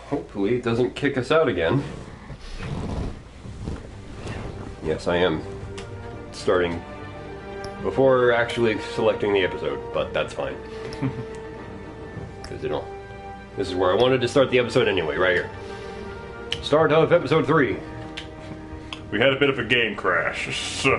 Hopefully it doesn't kick us out again. Yes, I am starting before actually selecting the episode, but that's fine. Because, this is where I wanted to start the episode anyway, right here. Start of episode 3. We had a bit of a game crash, so...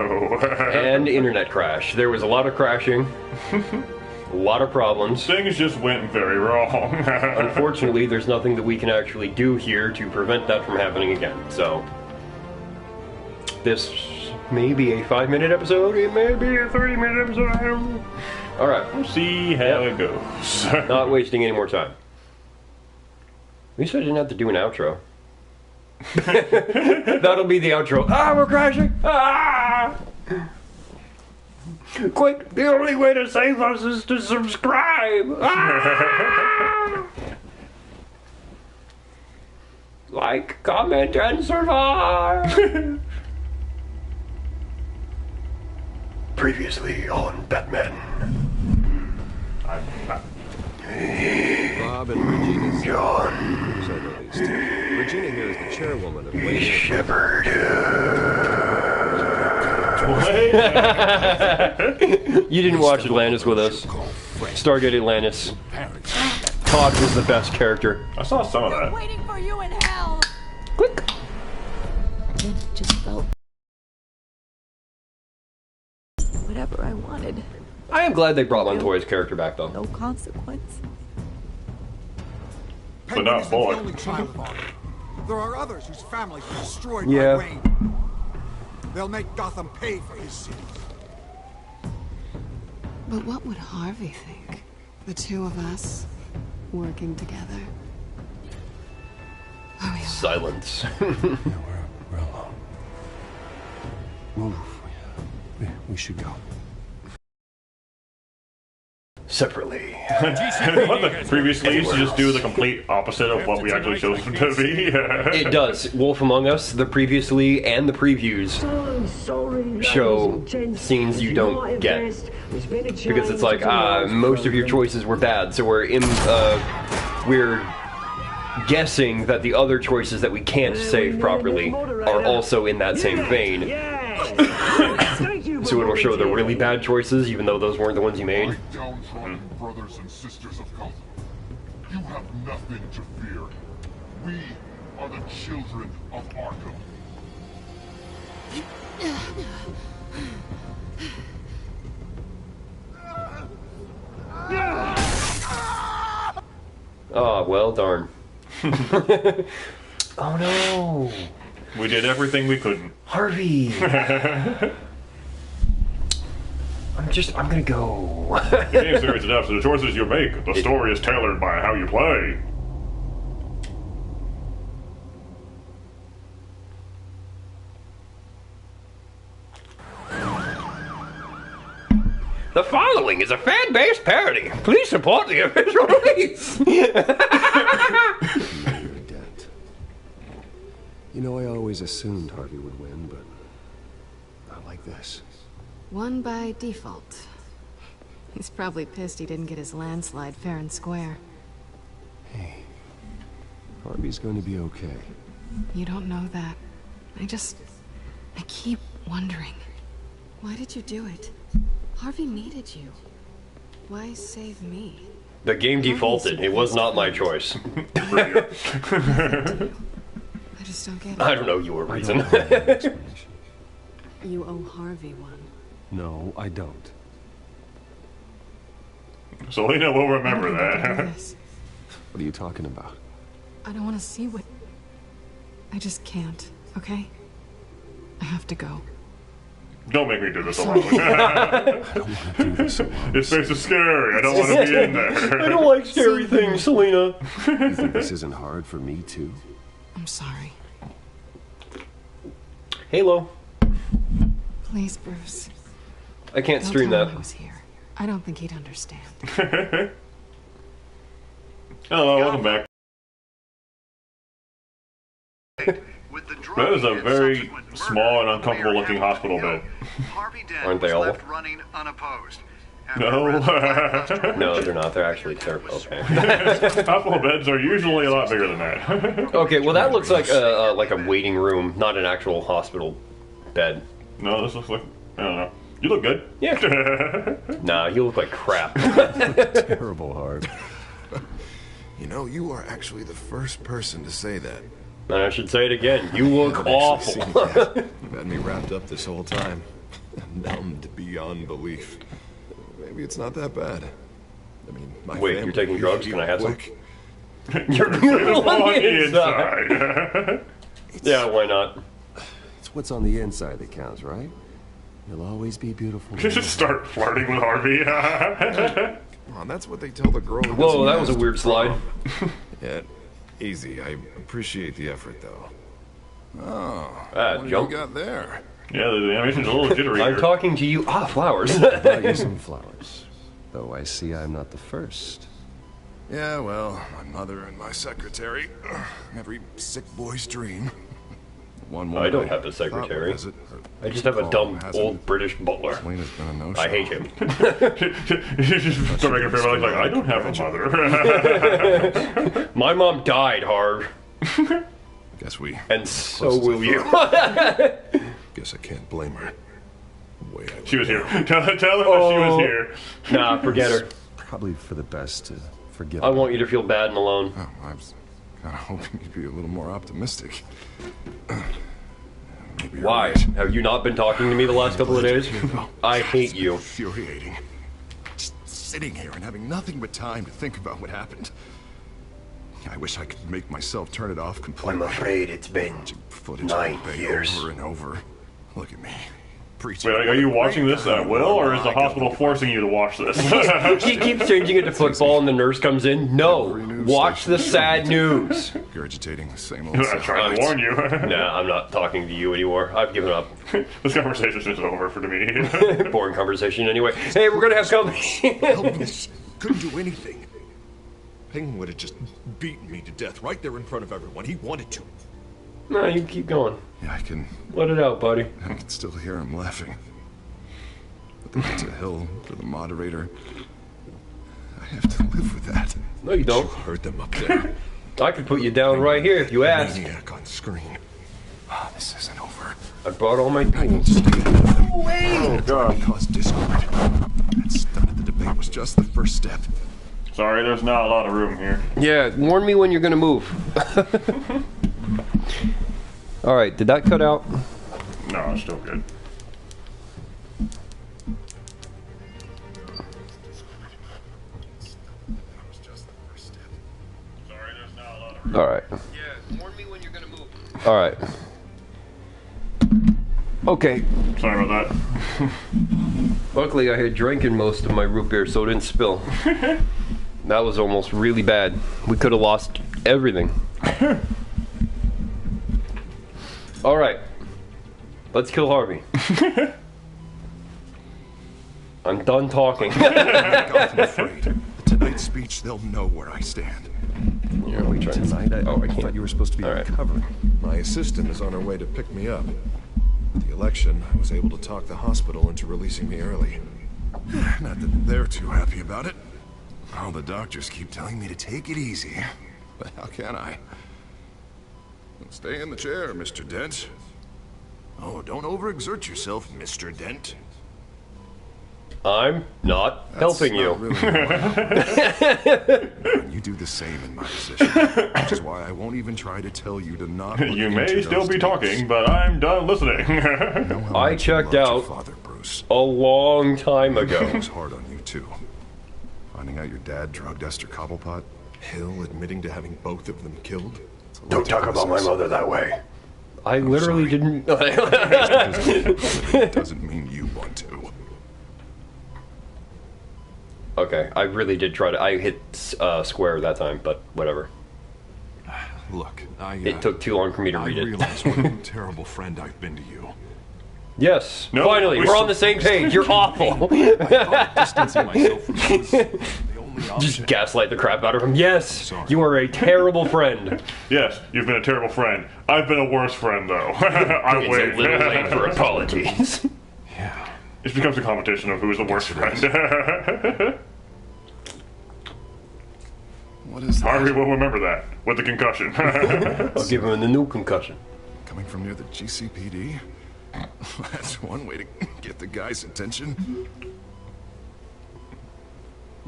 And internet crash. There was a lot of crashing. A lot of problems. Things just went very wrong. Unfortunately, there's nothing that we can actually do here to prevent that from happening again, so... This may be a 5-minute episode, it may be a 30-minute episode, I don't know. Alright. We'll see how it goes. Not wasting any more time. At least I didn't have to do an outro. That'll be the outro. Ah, we're crashing! Ah! Quick, the only way to save us is to subscribe! Ah! Like, comment, and survive! Previously on Batman. Bob and Regina's John. I know these two. Regina here is the chairwoman of Wayne. Shepherd. You didn't watch Atlantis with us. Stargate Atlantis. Todd was the best character. I saw some of that. Waiting for you in hell. Click. It just felt whatever I wanted. I am glad they brought Montoya's character back, though. No consequence. But not Penguin Bullock. isn't the only child father. There are others whose families were destroyed Yeah. by Wayne. They'll make Gotham pay for his sins. But what would Harvey think? The two of us working together. Are we alone? Silence. We're alone. Move. We should go. Separately. What the previously used to just do the complete opposite of what we actually chose them to be. It does. Wolf Among Us, the previously and the previews show scenes you don't get. Because it's like, most of your choices were bad, so we're guessing that the other choices that we can't save properly are also in that same vein. So it'll show the really bad choices, even though those weren't the ones you made. Downtrodden brothers and sisters of Gotham, you have nothing to fear. We are the children of Arkham. Oh, well, darn. Oh no! We did everything we couldn't. Harvey! I'm gonna go. The game series adapts to the choices you make. The story is tailored by how you play. The following is a fan-based parody. Please support the official release. You know, I always assumed Harvey would win, but not like this. Won by default. He's probably pissed he didn't get his landslide fair and square. Hey, Harvey's going to be okay. You don't know that. I keep wondering. Why did you do it? Harvey needed you. Why save me? The game defaulted. It was not my choice. I just don't get it. I don't know your reason. You owe Harvey one. No, I don't. Selena will remember I don't think I can do that. this. What are you talking about? I don't want to see what... I just can't, okay? I have to go. Don't make me do this alone. I don't want to do this alone. This place is scary. I don't want to be in there. I don't like scary things, Selena. You think this isn't hard for me, too? I'm sorry. Halo. Please, Bruce. I can't Don't stream tell that. him I was here. I don't think he'd understand. Hello, welcome back. That is a very small and uncomfortable looking hospital bed. Aren't they all? Running unopposed. No. No, they're not. They're actually terrible. Okay. Hospital beds are usually a lot bigger than that. Okay, well that looks like a waiting room, not an actual hospital bed. No, this looks like, I don't know. You look good. Yeah. Nah, you look like crap. Terrible, Harv. You know, you are actually the first person to say that. And I should say it again. You look awful. You've had me wrapped up this whole time. Numbed beyond belief. Maybe it's not that bad. I mean, my Wait, family you're taking drugs? Can I have some? quick. You're beautiful on the inside. inside. Yeah, why not? It's what's on the inside that counts, right? You'll always be beautiful. Just start flirting with Harvey. Come on, that's what they tell the girl who Whoa, doesn't that was a ask. weird slide. Yeah, easy. I appreciate the effort, though. Oh, what do jump. you got there? Yeah, the animation's a little jittery I'm here. talking to you. Ah, flowers. Brought you some flowers. Though I see I'm not the first. Yeah, well, my mother and my secretary. Every sick boy's dream. One I don't woman have a thought secretary. was it, or I just have a call dumb hasn't old British butler. Selena's been a no-show. I hate him. You just start making a fair like, I don't have a mother. My mom died, Harv. Guess we. And so will you. Guess I can't blame her. Way I She was here. Tell her that she was here. Nah, forget her. Probably for the best to forgive I her. want you to feel bad and alone. Oh, I was kind of hoping you'd be a little more optimistic. Maybe you're Why? right. Have you not been talking to me the last couple of days? I hate you. Infuriating. Just sitting here and having nothing but time to think about what happened. I wish I could make myself turn it off completely. I'm afraid it's been Watching footage 9 of Bay years. over and over. Look at me. Preaching. Wait, are you watching this at will, or is the hospital forcing you to watch this? He keeps changing it to football and the nurse comes in. No, Every news watch the station. sad news. Regurgitating the same old I'm sound trying to bites. warn you. Nah, I'm not talking to you anymore. I've given up. This conversation is over for me. Boring conversation anyway. Hey, we're gonna have company. Helpless. Couldn't do anything. Ping would have just beaten me to death right there in front of everyone. He wanted to. No, you keep going. Yeah, I can Let it out, buddy. still hear him laughing. But the pizza hill for the moderator. I have to live with that. No, you don't. You heard them up there. I could put you down right here if you asked. Maniac on screen. Ah, this isn't over. I brought all my I can tools. stay ahead of them. Oh, God. Cause discord. That stunt at the debate was just the first step. Sorry, there's not a lot of room here. Yeah, warn me when you're gonna move. Alright, did that cut out? No, it's still good. That was just the first step. Sorry, there's not a lot of room. Alright. Yeah, warn me when you're gonna move. Alright. Okay. Sorry about that. Luckily I had drinking most of my root beer so it didn't spill. That was almost really bad. We could have lost everything. Alright. Let's kill Harvey. I'm done talking. I'm afraid. Tonight's speech, they'll know where I stand. You're only trying to Tonight, I Oh, I can't. thought you were supposed to be All right. recovering. My assistant is on her way to pick me up. At the election, I was able to talk the hospital into releasing me early. Not that they're too happy about it. All the doctors keep telling me to take it easy. But how can I? Stay in the chair, Mr. Dent. Oh, don't overexert yourself, Mr. Dent. I'm not helping you. Not really and you do the same in my position, which is why I won't even try to tell you to not. Look You may into still those be tapes. talking, but I'm done listening. I know how I much you checked loved your out Father Bruce. A long time It ago. was hard on you too. Finding out your dad drugged Esther Cobblepot, Hill admitting to having both of them killed. It's a lot Don't to talk about my process. mother that way. I literally sorry. didn't. It doesn't mean you want to. Okay, I really did try to. I hit square that time, but whatever. Look, It took too long for me to read it. realize what a terrible friend I've been to you. Yes, No, finally, we we're s- on the same page. You're awful. Distancing myself from you was the only Just option. gaslight the crap out of him. Yes, you are a terrible friend. Yes, you've been a terrible friend. I've been a worse friend, though. I It's win. a little late for apologies. Yeah. It becomes a competition of who is the worst friend. What is that? Harvey will remember that with the concussion. I'll give him the new concussion. Coming from near the GCPD? That's one way to get the guy's attention.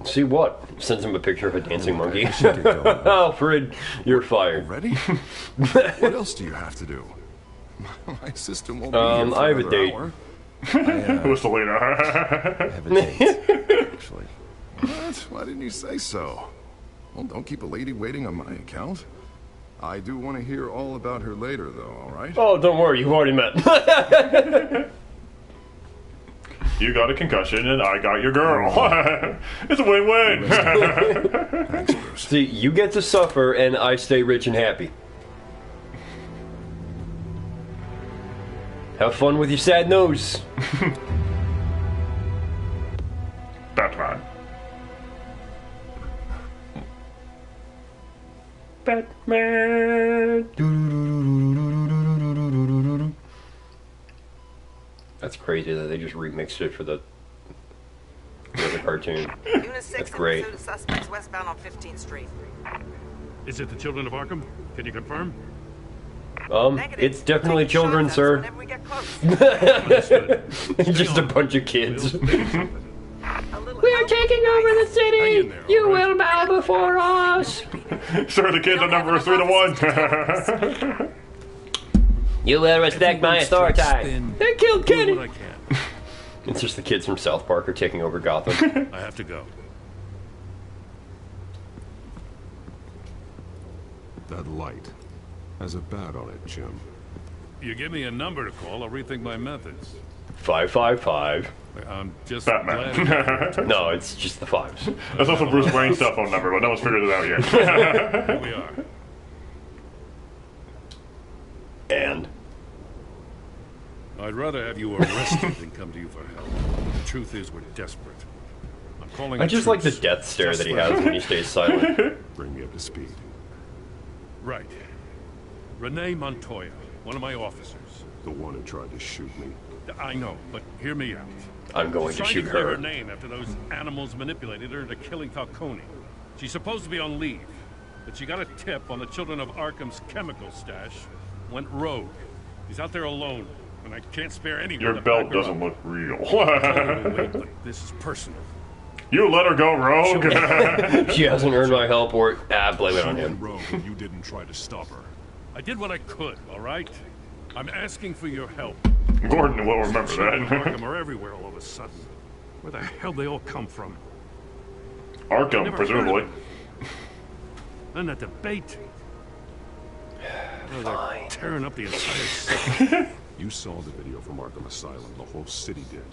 See what? Sends him a picture of a dancing monkey. I should get going. Alfred, you're fired. Ready? What else do you have to do? My system won't be here for I have a another date. hour. Who's Selena? I have a date, actually. What? Why didn't you say so? Well, don't keep a lady waiting on my account. I do want to hear all about her later, though, all right? Oh, don't worry, you've already met. You got a concussion and I got your girl. It's a win-win. Thanks, Bruce. See, you get to suffer and I stay rich and happy. Have fun with your sad nose. Batman. Batman. That's crazy that they just remixed it for the cartoon. Unit 6 That's great. pursuit of suspects westbound on 15th Street. Is it the Children of Arkham? Can you confirm? Negative. It's definitely Take children, shots at us sir. whenever we get close. Just a bunch of kids. A little help, Taking over the Hang in city. there, You all right? will bow before us. Sir, the kids are number 3 to 1. You will respect my authority. They killed Do Kenny. what I can. It's just the kids from South Park are taking over Gotham. I have to go. That light has a bat on it, Jim. You give me a number to call, I'll rethink my methods. 555. I'm just Batman. glad No, it's just the fives. That's also Bruce Wayne's cell phone number, but no one's figured it out yet. here we are. And I'd rather have you arrested than come to you for help. The truth is, we're desperate. I'm calling I a just like the truce. death stare Just that he for- has when he stays silent. Bring me up to speed. Right. Renee Montoya, one of my officers. The one who tried to shoot me. I know, but hear me out. I'm going to Trying shoot to clear her. her name after those animals manipulated her into killing Falcone. She's supposed to be on leave, but she got a tip on the Children of Arkham's chemical stash. Went rogue. She's out there alone, and I can't spare anyone. Your to belt back her doesn't up. look real. Wait, but this is personal. You let her go rogue. She hasn't earned my help or blame it on him. Rogue, and you didn't try to stop her. I did what I could, all right? I'm asking for your help. Gordon will remember Children of that. Arkham are everywhere all of a sudden. Where the hell they all come from? Arkham, Never presumably. heard of Then that debate. Oh, they're tearing up the entire city. You saw the video from Arkham Asylum. The whole city did.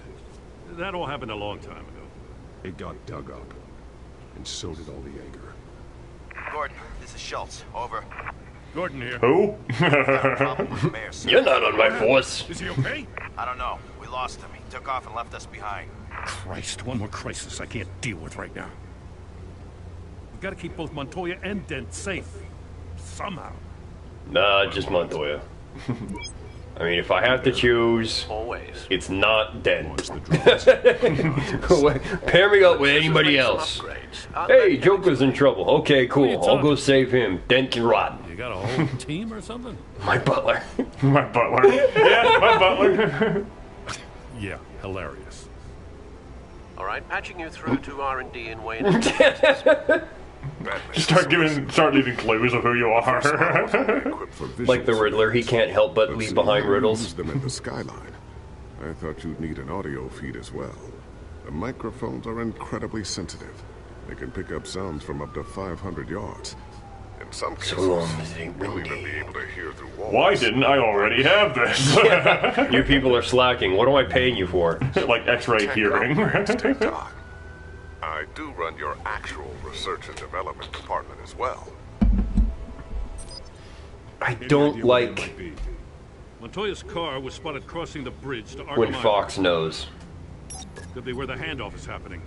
That all happened a long time ago. It got dug up. And so did all the anger. Gordon, this is Schultz. Over. Gordon here. Who? Problem with the mayor, sir. You're not on my force. Is he okay? I don't know. We lost him. He took off and left us behind. Christ, one more crisis I can't deal with right now. We've got to keep both Montoya and Dent safe. Somehow. Nah, just Montoya. I mean, if I have to choose, Always. it's not Dent. Watch the drones. Pair me up with anybody else. Hey, Joker's in trouble. Okay, Who are you cool. I'll go talking? save him. Dent can rot. You got a whole team or something? My butler. My butler. Yeah, my butler. Yeah, hilarious. All right, patching you through to R&D in Wayne. Start leaving clues of who you are. Like the Riddler, he can't help but leave behind riddles. Use them in the skyline. I thought you'd need an audio feed as well. The microphones are incredibly sensitive. They can pick up sounds from up to 500 yards. In some cases, So long as it ain't you'll even windy. be able to hear through walls. Why didn't I already have this? You people are slacking. What am I paying you for? Like X-ray Tech hearing. upgrades take time. I do run your actual research and development department as well. I Any don't idea where they like might be? Montoya's car was spotted crossing the bridge to Arkham when Island. Fox knows. Could be where the handoff is happening.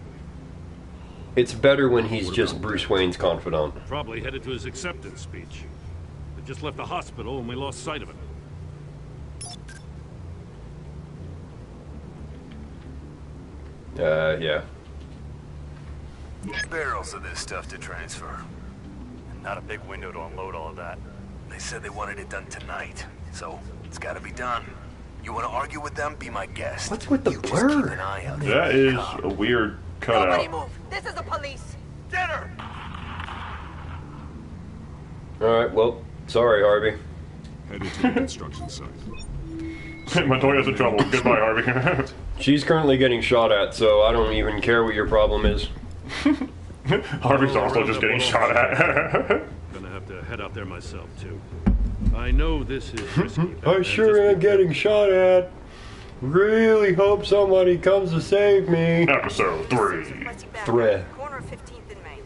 It's better when he's just Bruce Wayne's confidant. Probably headed to his acceptance speech. They just left the hospital and we lost sight of it. Yeah. Barrels of this stuff to transfer. And not a big window to unload all of that. They said they wanted it done tonight, so it's gotta be done. You wanna argue with them? Be my guest. What's with the blur? That is a weird Nobody cutout. move. This is the police. Get her. Alright, well, sorry, Harvey. Headed to the construction site. Montoya's in trouble. Goodbye, Harvey. She's currently getting shot at, so I don't even care what your problem is. Harvey's also just getting shot at. Gonna have to head out there myself, too. I know this is risky. I sure am getting shot at. Really hope somebody comes to save me. Episode 3. Threat. Corner of 15th and Main.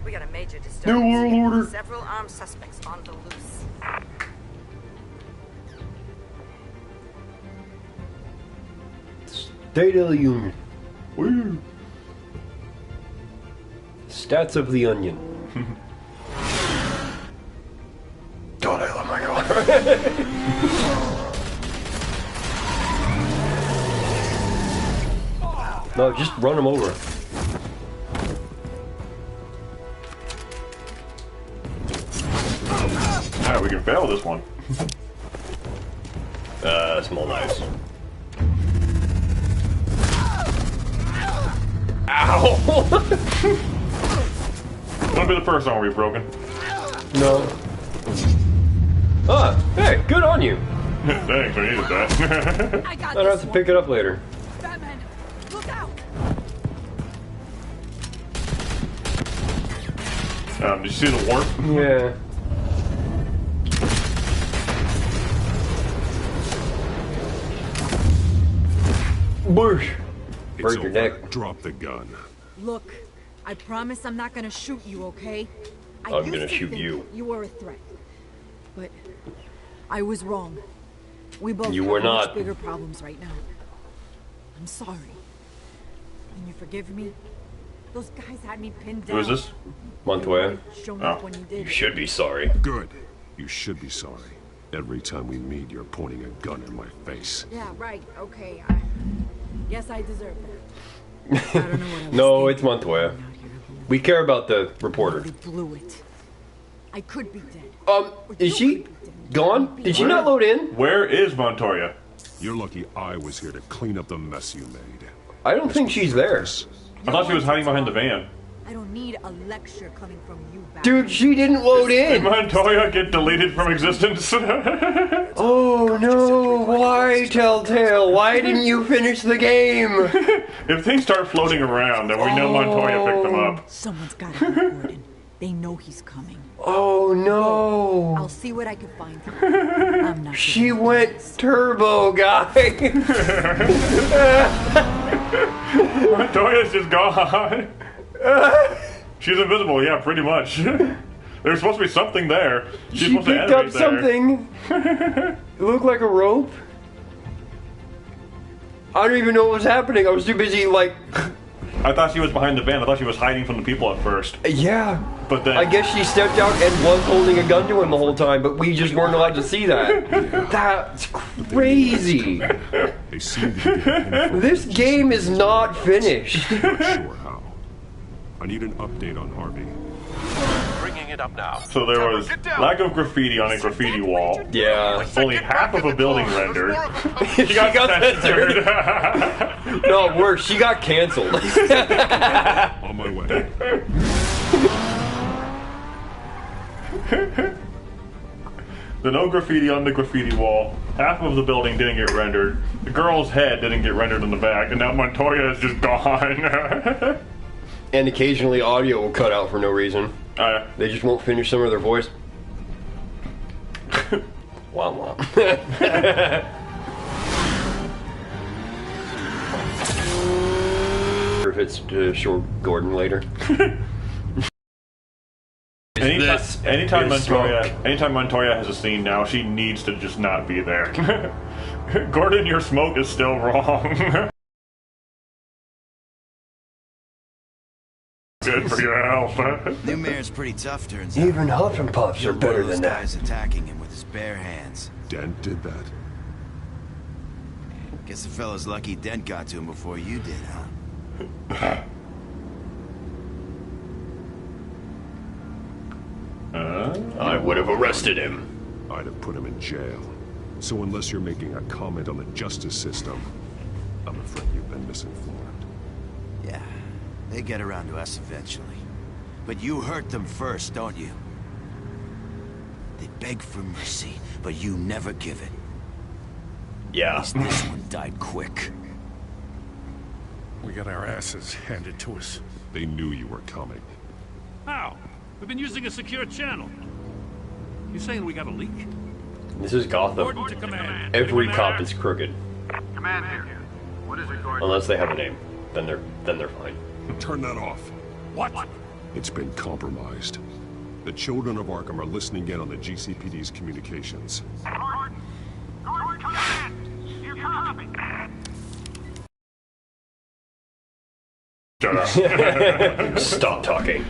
We got a major disturbance. New World Order. Several armed suspects on the loose. State of the Union. Woo. Stats of the Onion. God, I love my car. No, just run him over. Alright, we can fail this one. Small knives. Ow! Won't be the first arm we've broken. No. Ah, hey, good on you. Thanks, I needed that. I don't have to pick it up later. Batman, look out! Did you see the warp? Yeah. Bush. Break your neck. Drop the gun. Look, I promise I'm not gonna shoot you, okay? I'm used gonna to shoot think you. You were a threat. But I was wrong. We both You have were much not. bigger problems right now. I'm sorry. Can you forgive me? Those guys had me pinned down. Who is this? Montoya. Show me up when you did. You should be sorry. Good. You should be sorry. Every time we meet, you're pointing a gun in my face. Yeah, right. Okay. I guess I deserve that. I don't know what I was No, it's Montoya. We care about the reporter. They blew it. I could be dead. Is she gone? Did she not load in? Where is Montoya? You're lucky I was here to clean up the mess you made. I don't think she's there. I thought she was hiding behind the van. I don't need a lecture coming from you, Dude, she didn't load Did in. Montoya get deleted from existence? Oh no, why TellTale? Why didn't you finish the game? If things start floating around, then we know Montoya picked them up. Someone's got to be Gordon. They know he's coming. Oh no. I'll see what I can find. I'm not. She went turbo, guy. Montoya's just gone. She's invisible, yeah, pretty much. There's supposed to be something there. She's She supposed to picked up animate there. something. It looked like a rope. I don't even know what was happening. I was too busy, like... I thought she was behind the van. I thought she was hiding from the people at first. Yeah. But then... I guess she stepped out and was holding a gun to him the whole time, but we just weren't allowed to see that. That's crazy. They seem to be getting This game is not finished. Not sure how. I need an update on Harvey. Bringing it up now. So there was lack of graffiti on a graffiti wall. Yeah. Only half of a building rendered. She got censored. No, worse, she got canceled. On my way. The no graffiti on the graffiti wall. Half of the building didn't get rendered. The girl's head didn't get rendered in the back, and now Montoya is just gone. And occasionally audio will cut out for no reason. They just won't finish some of their voice. Wah wah. If it's short Gordon later. Anytime Montoya has a scene now, she needs to just not be there. Gordon, your smoke is still wrong. Good for your health. New Mayor's pretty tough, turns out. Even Huff and Puffs are better than that. Guys attacking him with his bare hands. Dent did that. Guess the fellow's lucky Dent got to him before you did, huh? I would have arrested him. I'd have put him in jail. So unless you're making a comment on the justice system, I'm afraid you've been misinformed. Yeah, they get around to us eventually. But you hurt them first, don't you? They beg for mercy, but you never give it. Yeah. At least this one died quick. We got our asses handed to us. They knew you were coming. How? We've been using a secure channel. You saying we got a leak? This is Gotham. Order to command. Every cop is crooked. Command here. What is it, Gordon? Unless they have a name. Then they're fine. Turn that off. What? It's been compromised. The children of Arkham are listening in on the GCPD's communications. Gordon, command! Here, copy! Shut up. Stop talking.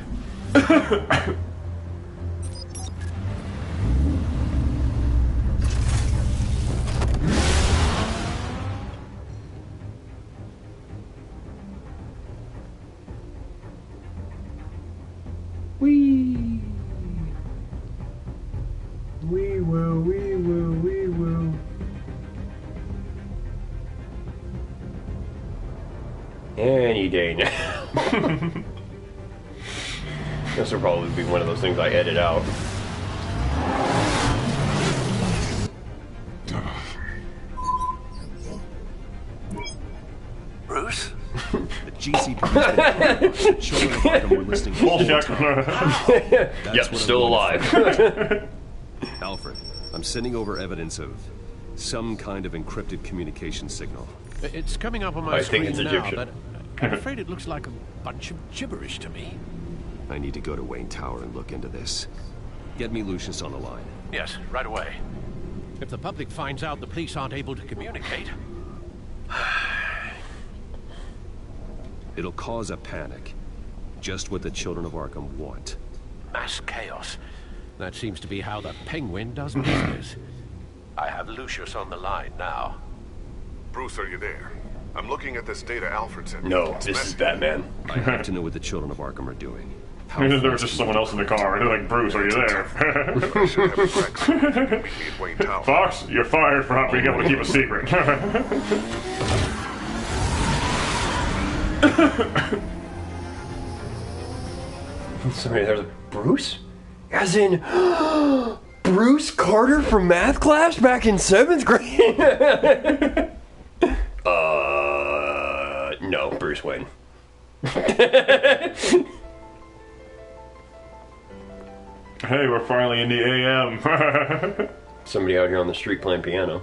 We will. Any day now. This will probably be one of those things I edit out. Bruce? The GCPD. Children of Arkham were listening. Yep, still alive. Alfred, I'm sending over evidence of some kind of encrypted communication signal. It's coming up on my I screen think it's now, Egyptian. but I'm afraid it looks like a bunch of gibberish to me. I need to go to Wayne Tower and look into this. Get me Lucius on the line. Yes, right away. If the public finds out the police aren't able to communicate... It'll cause a panic. Just what the children of Arkham want. Mass chaos. That seems to be how the Penguin does business. I have Lucius on the line now. Bruce, are you there? I'm looking at this data Alfred sent me. No, It's this is messy. Batman. I have to know what the children of Arkham are doing. There was just someone else in the car. They're like, Bruce, are you there? I should have a text. Meet me at Wayne Tower. Fox, you're fired for not being able to keep a secret. Sorry, there's a Bruce? As in Bruce Carter from math class back in 7th grade? No, Bruce Wayne. Hey, we're finally in the AM. Somebody out here on the street playing piano.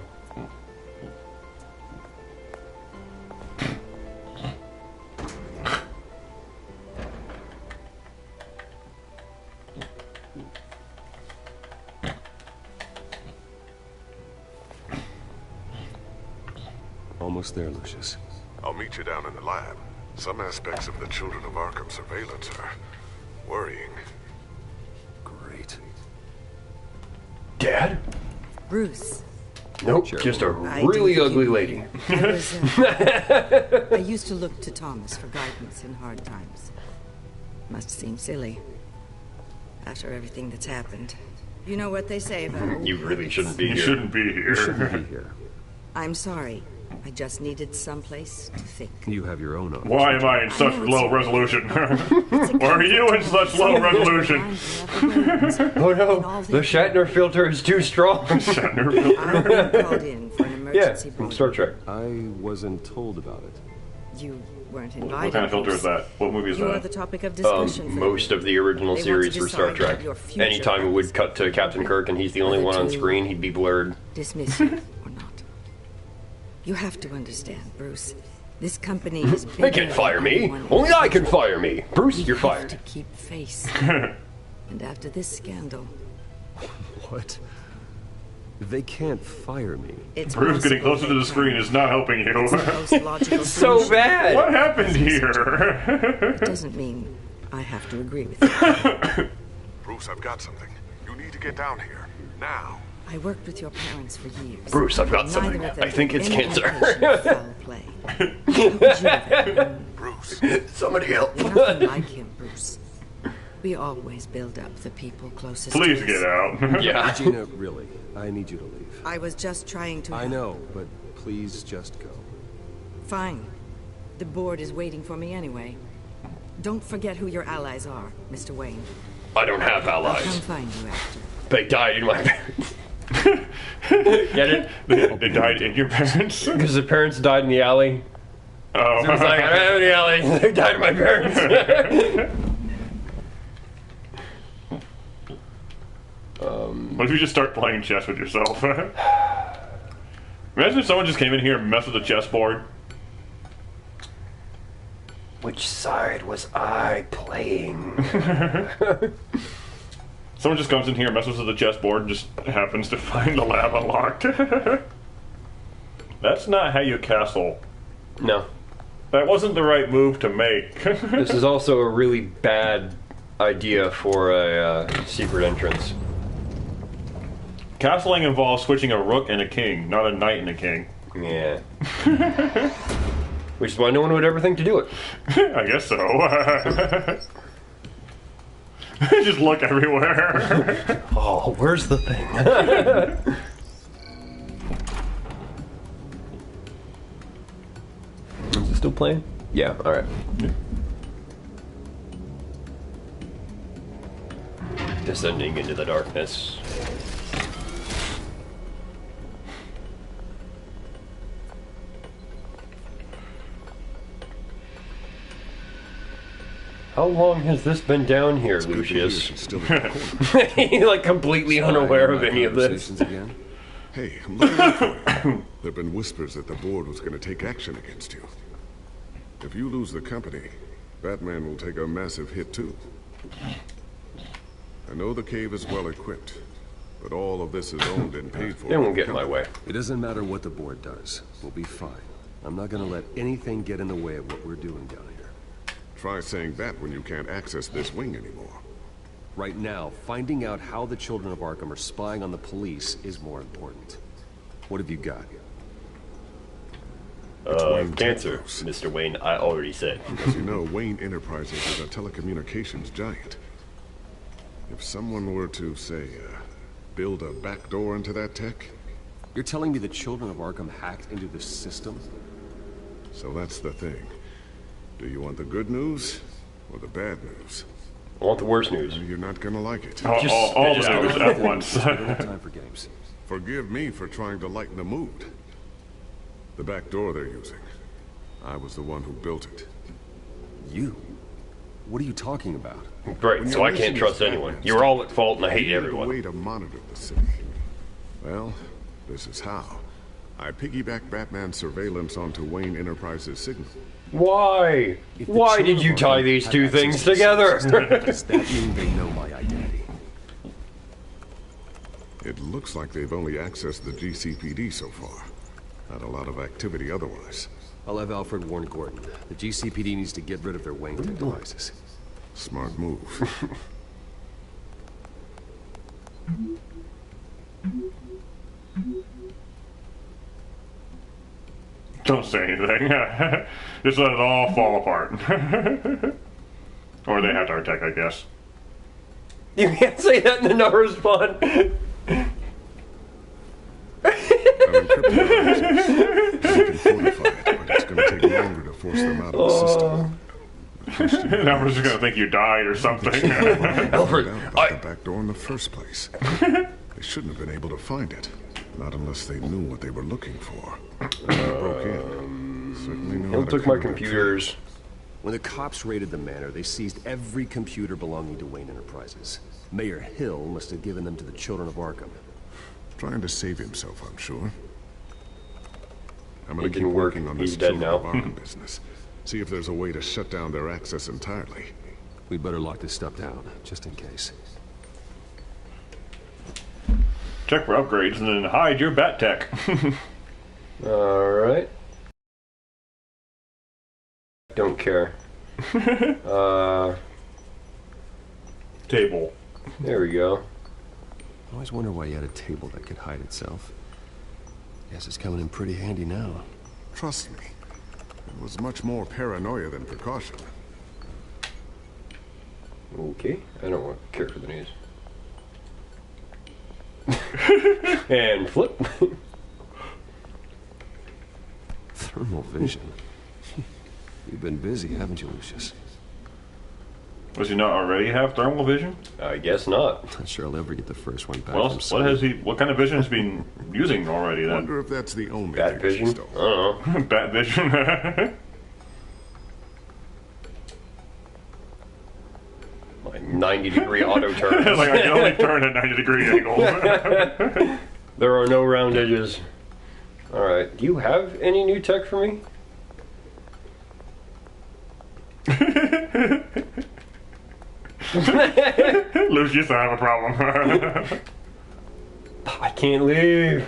Almost there, Lucius. I'll meet you down in the lab. Some aspects of the Children of Arkham surveillance are worrying. Great. Dad? Bruce. Nope, just a really ugly lady. I used to look to Thomas for guidance in hard times. Must seem silly. After everything that's happened. You know what they say about... You really shouldn't be here. You shouldn't be here. You shouldn't be here. I'm sorry. I just needed someplace to think. You have your own office. Why am I in such low resolution? Why are you in such low resolution? Oh no, the Shatner filter is too strong. Shatner filter? I've been called in for an emergency from Star Trek. I wasn't told about it. You weren't invited. What kind of filter is that? What movie is You are that? the topic of discussion. for Most of the original They want series to for Star decide Trek. your future Anytime it would cut to Captain Kirk and he's the only one on screen, he'd be blurred. Dismiss you or not. You have to understand, Bruce. This company is They can't fire me. Only I can fire me. Bruce, you're have fired. to keep face. And after this scandal, What? They can't fire me. it's Bruce getting closer to the screen is not helping you. It's so bad. What happened here? It doesn't mean I have to agree with you. Bruce, I've got something. You need to get down here. Now. I worked with your parents for years. Bruce, I've got Neither something. of them I think gave it's any cancer. indication of foul play. How would you have known? Bruce. Somebody help. You're nothing like him, Bruce. We always build up the people closest Please to us. get out. Yeah. Regina, really, I need you to leave. I was just trying to... I know, but please just go. Fine. The board is waiting for me anyway. Don't forget who your allies are, Mr. Wayne. I don't have I'll allies. come find you after. They died in my parents. Get it? They died in your parents? Because the parents died in the alley. Oh. So it's like, I don't have any alley. They died in my parents. What if you just start playing chess with yourself? Imagine if someone just came in here and messed with the chessboard. Which side was I playing? Someone just comes in here, messes with the chessboard, and just happens to find the lab unlocked. That's not how you castle. No. That wasn't the right move to make. This is also a really bad idea for a secret entrance. Castling involves switching a rook and a king, not a knight and a king. Yeah. Which is why no one would ever think to do it. I guess so. Just look everywhere. Oh, where's the thing? Is it still playing? Yeah, alright. Descending into the darkness. How long has this been down here, Lucius? He's like completely unaware of any of this. Again? Hey, I'm looking out for you. There have been whispers that the board was going to take action against you. If you lose the company, Batman will take a massive hit too. I know the cave is well equipped, but all of this is owned and paid for. They won't get in my way. It doesn't matter what the board does. We'll be fine. I'm not going to let anything get in the way of what we're doing down here. Try saying that when you can't access this wing anymore. Right now, finding out how the children of Arkham are spying on the police is more important. What have you got? Cancer, Mr. Wayne, I already said. As you know, Wayne Enterprises is a telecommunications giant. If someone were to, say, build a backdoor into that tech... You're telling me the children of Arkham hacked into the system? So that's the thing. Do you want the good news or the bad news? I want the worst news. You're not gonna like it. All the news at once. Time for games. Forgive me for trying to lighten the mood. The back door they're using. I was the one who built it. You? What are you talking about? Great, so I can't trust anyone. You're all at fault and I hate everyone. A way to monitor the city. Well, this is how. I piggybacked Batman's surveillance onto Wayne Enterprises' signal. Why? Why did you tie these two things together? Does that mean they know my identity? It looks like they've only accessed the GCPD so far. Not a lot of activity otherwise. I'll have Alfred warn Gordon. The GCPD needs to get rid of their Wayne tech devices. Smart move. Don't say anything. Just let it all fall apart. Or they have our tech, I guess. You can't say that and then not respond. You can fortify it, but it's going to take longer to force them out of the system. Now we're just going to think you died or something. Alfred, about the back door in the first place. They shouldn't have been able to find it. Not unless they knew what they were looking for. They broke in. Certainly know how to took my computers. When the cops raided the manor, they seized every computer belonging to Wayne Enterprises. Mayor Hill must have given them to the children of Arkham. Trying to save himself, I'm sure. I'm going It to keep didn't work. working on He's this dead children now. of Arkham business. See if there's a way to shut down their access entirely. We'd better lock this stuff down, just in case. Check for upgrades and then hide your bat tech. Alright. Don't care. Table. There we go. I always wonder why you had a table that could hide itself. Guess it's coming in pretty handy now. Trust me, it was much more paranoia than precaution. Okay, I don't care for the news. And flip. Thermal vision. You've been busy, haven't you, Lucius? Does he not already have thermal vision? I guess not. Not sure I'll ever get the first one back. Well, from what kind of vision has he been using already then? I wonder if that's the only Bat vision? I don't know. Bat vision. My 90-degree auto turn. Like I can only turn at 90-degree angles. There are no round edges. Alright, do you have any new tech for me? Lucius, I have a problem. I can't leave.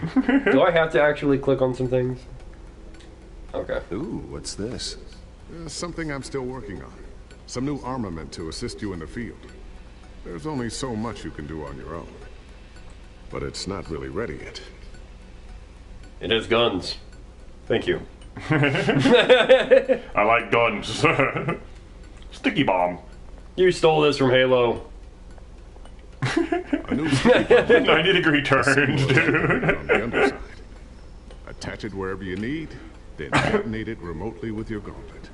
Do I have to actually click on some things? Okay. Ooh, what's this? Something I'm still working on. Some new armament to assist you in the field. There's only so much you can do on your own. But it's not really ready yet. It has guns. Thank you. I like guns. Sticky bomb. You stole this from Halo. A new 90-degree turns, dude. On the underside. Attach it wherever you need, then detonate it remotely with your gauntlet.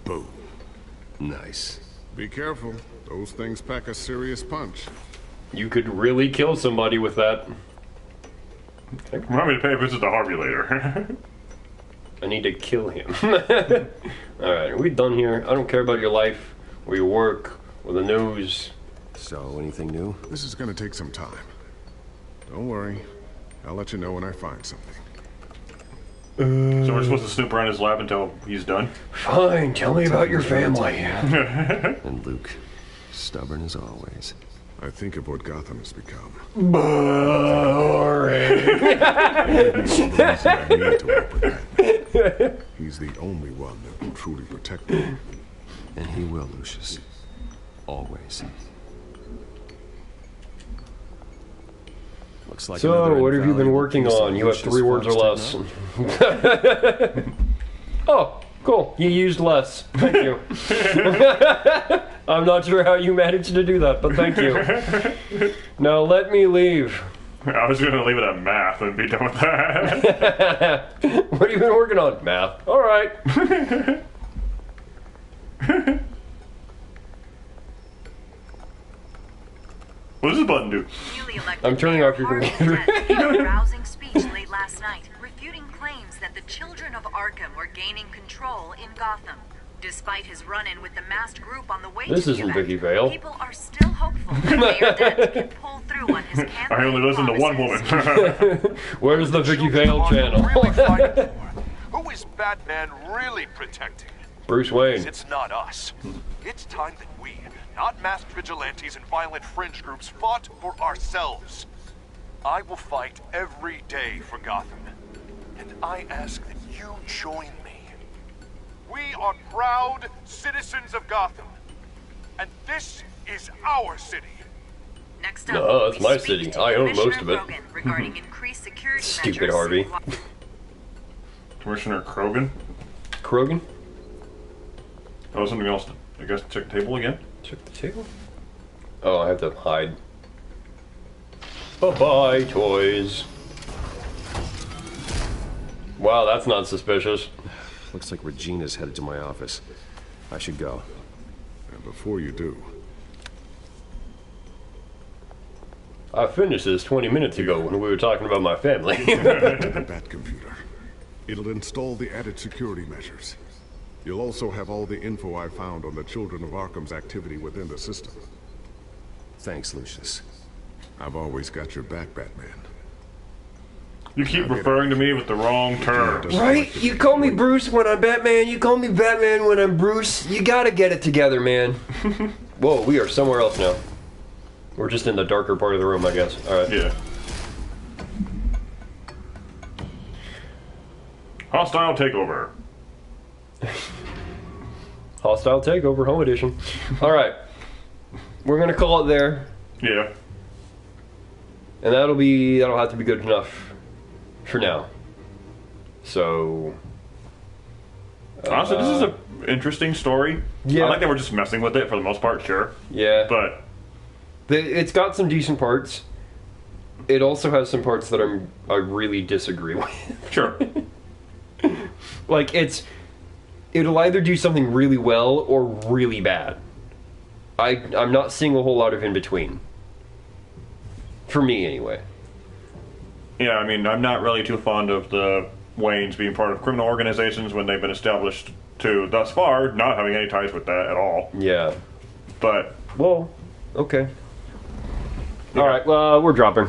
Boom. Nice. Be careful. Those things pack a serious punch. You could really kill somebody with that. Remind me to pay attention to Harvey later. I need to kill him. Alright, are we done here? I don't care about your life, or your work, or the news. So, anything new? This is gonna take some time. Don't worry. I'll let you know when I find something. So we're supposed to snoop around his lab until he's done? Fine, tell me about your family. And Luke, stubborn as always. I think of what Gotham has become. Boring. He's the only one that can truly protect me. And he will, Lucius. Always. Looks like so, what have you been working on? You have 3 words or less. Oh, cool. You used less. Thank you. I'm not sure how you managed to do that, but thank you. Now let me leave. I was going to leave it at math and be done with that. What have you been working on? Math. All right. What does this button do? I'm turning off your computer. A rousing speech late last night, refuting claims that the children of Arkham were gaining control in Gotham. Despite his run-in with the masked group on the way This isn't Vicky Vale. People are still hopeful that Mayor Dent can pull through on his campaign. I only listen to one woman. Where's the Vicky Vale channel? Who is Batman really protecting? Bruce Wayne. It's not us. It's time that we, not masked vigilantes and violent fringe groups, fought for ourselves. I will fight every day for Gotham. And I ask that you join me. We are proud citizens of Gotham. And this is our city. Next up, No, it's my city. I own most of it. Regarding increased security Stupid Harvey. Commissioner Krogan? Krogan? Oh, something else. I guess check the table again? Check the table? Oh, I have to hide. Bye-bye, toys. Wow, that's not suspicious. Looks like Regina's headed to my office. I should go. And before you do... I finished this 20 minutes ago when we were talking about my family. the Bat computer. It'll install the added security measures. You'll also have all the info I found on the Children of Arkham's activity within the system. Thanks, Lucius. I've always got your back, Batman. You keep referring to me with the wrong term. Right? You call me Bruce when I'm Batman, you call me Batman when I'm Bruce. You gotta get it together, man. Whoa, we are somewhere else now. We're just in the darker part of the room, I guess. Alright. Yeah. Hostile takeover. Hostile takeover, home edition. Alright. We're gonna call it there. Yeah. And that'll have to be good enough for now. So honestly, this is an interesting story. Yeah. I like that we're just messing with it for the most part, sure. Yeah. But it's got some decent parts. It also has some parts that I really disagree with. Sure. Like, it'll either do something really well or really bad. I'm not seeing a whole lot of in between. For me, anyway. Yeah, I mean, I'm not really too fond of the Waynes being part of criminal organizations when they've been established to, thus far, not having any ties with that at all. Yeah. But... Well, okay. Alright, well, we're dropping.